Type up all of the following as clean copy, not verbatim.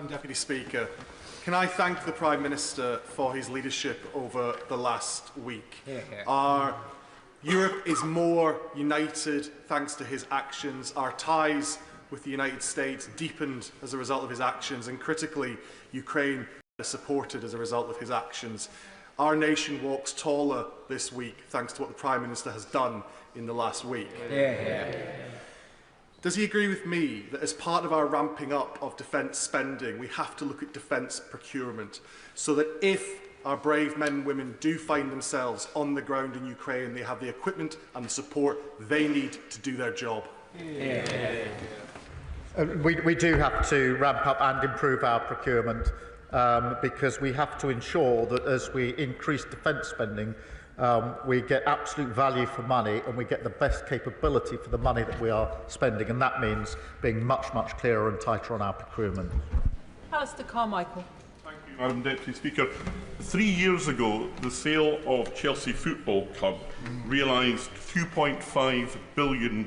Madam Deputy Speaker, can I thank the Prime Minister for his leadership over the last week? Our Europe is more united thanks to his actions. Our ties with the United States deepened as a result of his actions, and critically, Ukraine is supported as a result of his actions. Our nation walks taller this week thanks to what the Prime Minister has done in the last week. Does he agree with me that as part of our ramping up of defence spending, we have to look at defence procurement so that if our brave men and women do find themselves on the ground in Ukraine, they have the equipment and the support they need to do their job? We do have to ramp up and improve our procurement because we have to ensure that as we increase defence spending, we get absolute value for money and we get the best capability for the money that we are spending, and that means being much, much clearer and tighter on our procurement. Alistair Carmichael. Thank you, Madam Deputy Speaker. 3 years ago, the sale of Chelsea Football Club realised £2.5 billion,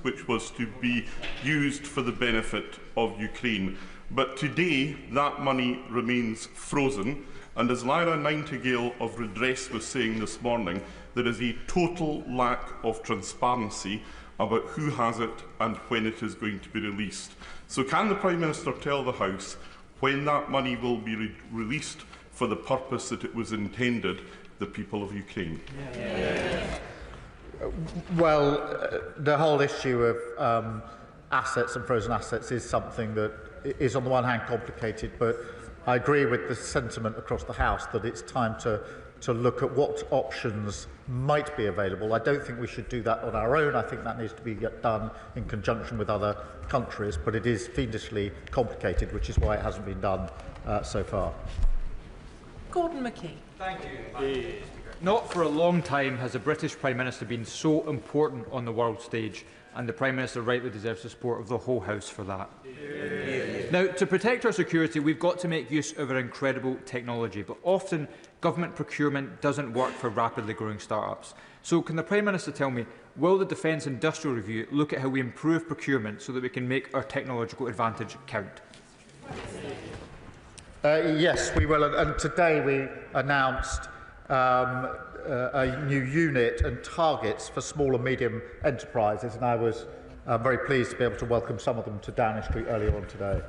which was to be used for the benefit of Ukraine. But today, that money remains frozen. And as Lyra Nightingale of Redress was saying this morning, there is a total lack of transparency about who has it and when it is going to be released. So can the Prime Minister tell the House when that money will be released for the purpose that it was intended, the people of Ukraine? Well, the whole issue of assets and frozen assets is something that is on the one hand complicated, but I agree with the sentiment across the House that it's time to look at what options might be available. I don't think we should do that on our own. I think that needs to be done in conjunction with other countries, but it is fiendishly complicated, which is why it hasn't been done so far. Gordon McKee. Thank you. Not for a long time has the British Prime Minister been so important on the world stage, and the Prime Minister rightly deserves the support of the whole House for that. Now, to protect our security, we've got to make use of our incredible technology, but often government procurement doesn't work for rapidly growing start-ups. So can the Prime Minister tell me, will the Defence Industrial Review look at how we improve procurement so that we can make our technological advantage count? Yes, we will. And today we announced a new unit and targets for small and medium enterprises, and I was very pleased to be able to welcome some of them to Downing Street earlier on today.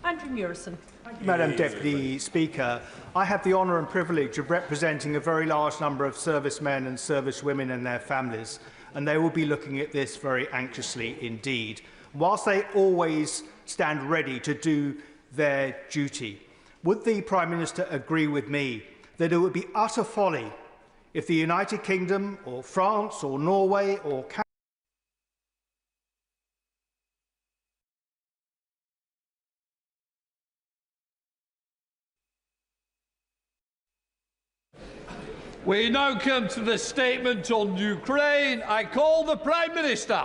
Andrew Murison. Madam Deputy Speaker, I have the honour and privilege of representing a very large number of servicemen and servicewomen and their families, and they will be looking at this very anxiously indeed. Whilst they always stand ready to do their duty, would the Prime Minister agree with me that it would be utter folly if the United Kingdom or France or Norway or Canada We now come to the statement on Ukraine. I call the Prime Minister.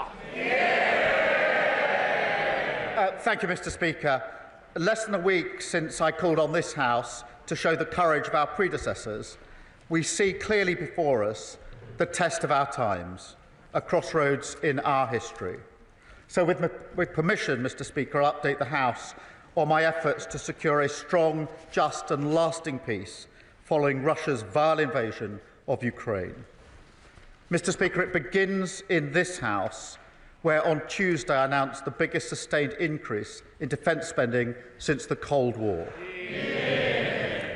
Thank you, Mr. Speaker. Less than a week since I called on this House to show the courage of our predecessors, we see clearly before us the test of our times, a crossroads in our history. So with permission, Mr. Speaker, I'll update the House on my efforts to secure a strong, just and lasting peace following Russia's vile invasion of Ukraine. Mr. Speaker, it begins in this House, where on Tuesday I announced the biggest sustained increase in defence spending since the Cold War.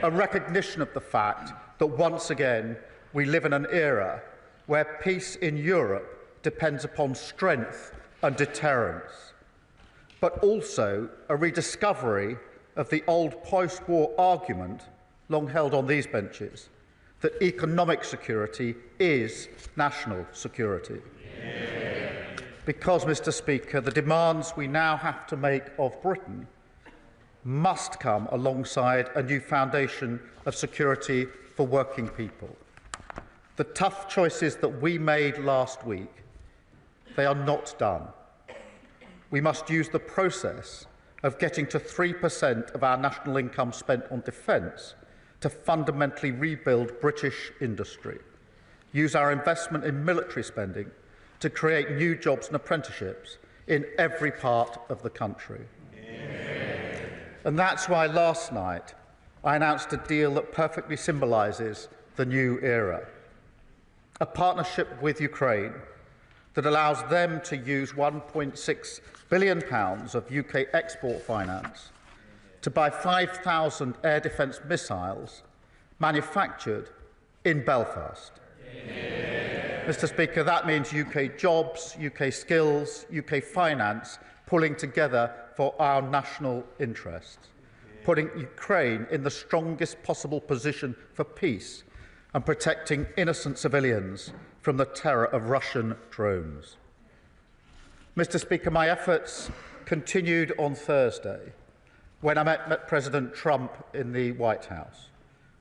A recognition of the fact that once again we live in an era where peace in Europe depends upon strength and deterrence, but also a rediscovery of the old post-war argument long held on these benches, that economic security is national security. Because, Mr. Speaker, the demands we now have to make of Britain must come alongside a new foundation of security for working people. The tough choices that we made last week, they are not done. We must use the process of getting to 3% of our national income spent on defence to fundamentally rebuild British industry, use our investment in military spending to create new jobs and apprenticeships in every part of the country. And that's why last night I announced a deal that perfectly symbolises the new era. A partnership with Ukraine that allows them to use £1.6 billion of UK export finance to buy 5,000 air defence missiles manufactured in Belfast. Mr. Speaker, that means UK jobs, UK skills, UK finance pulling together for our national interests, putting Ukraine in the strongest possible position for peace and protecting innocent civilians from the terror of Russian drones. Mr. Speaker, my efforts continued on Thursday when I met President Trump in the White House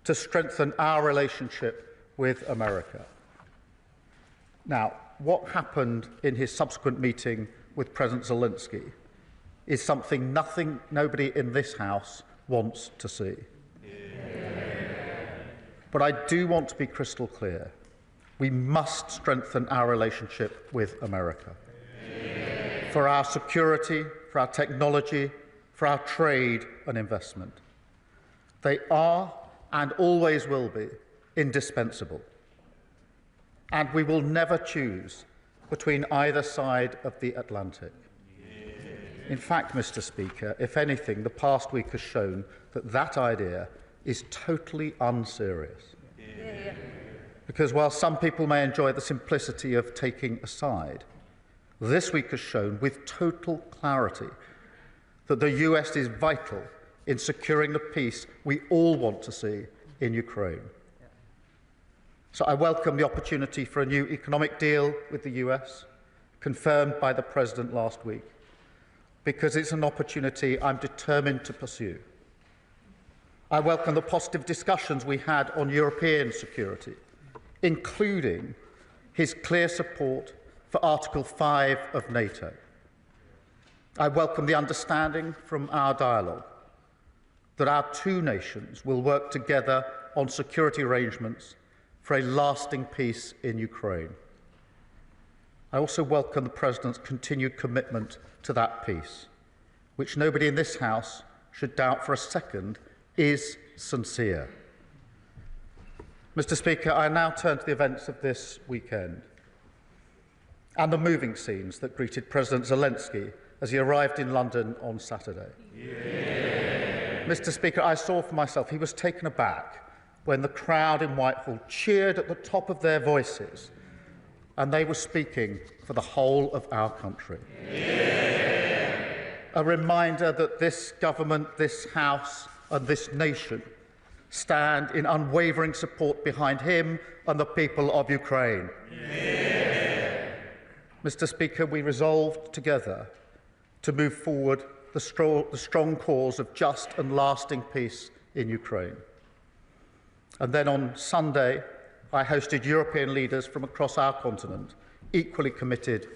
to strengthen our relationship with America. Now, what happened in his subsequent meeting with President Zelensky is something nobody in this House wants to see. But I do want to be crystal clear. We must strengthen our relationship with America. For our security, for our technology, for our trade and investment. They are and always will be indispensable. And we will never choose between either side of the Atlantic. In fact, Mr. Speaker, if anything, the past week has shown that that idea is totally unserious. Because while some people may enjoy the simplicity of taking a side, this week has shown with total clarity that the US is vital in securing the peace we all want to see in Ukraine. So I welcome the opportunity for a new economic deal with the US, confirmed by the President last week, because it's an opportunity I'm determined to pursue. I welcome the positive discussions we had on European security, including his clear support for Article 5 of NATO. I welcome the understanding from our dialogue that our two nations will work together on security arrangements for a lasting peace in Ukraine. I also welcome the President's continued commitment to that peace, which nobody in this House should doubt for a second is sincere. Mr. Speaker, I now turn to the events of this weekend and the moving scenes that greeted President Zelensky as he arrived in London on Saturday. Mr. Speaker, I saw for myself he was taken aback when the crowd in Whitehall cheered at the top of their voices, and they were speaking for the whole of our country. A reminder that this government, this House and this nation stand in unwavering support behind him and the people of Ukraine. Mr. Speaker, we resolved together to move forward the strong cause of just and lasting peace in Ukraine. And then on Sunday, I hosted European leaders from across our continent, equally committed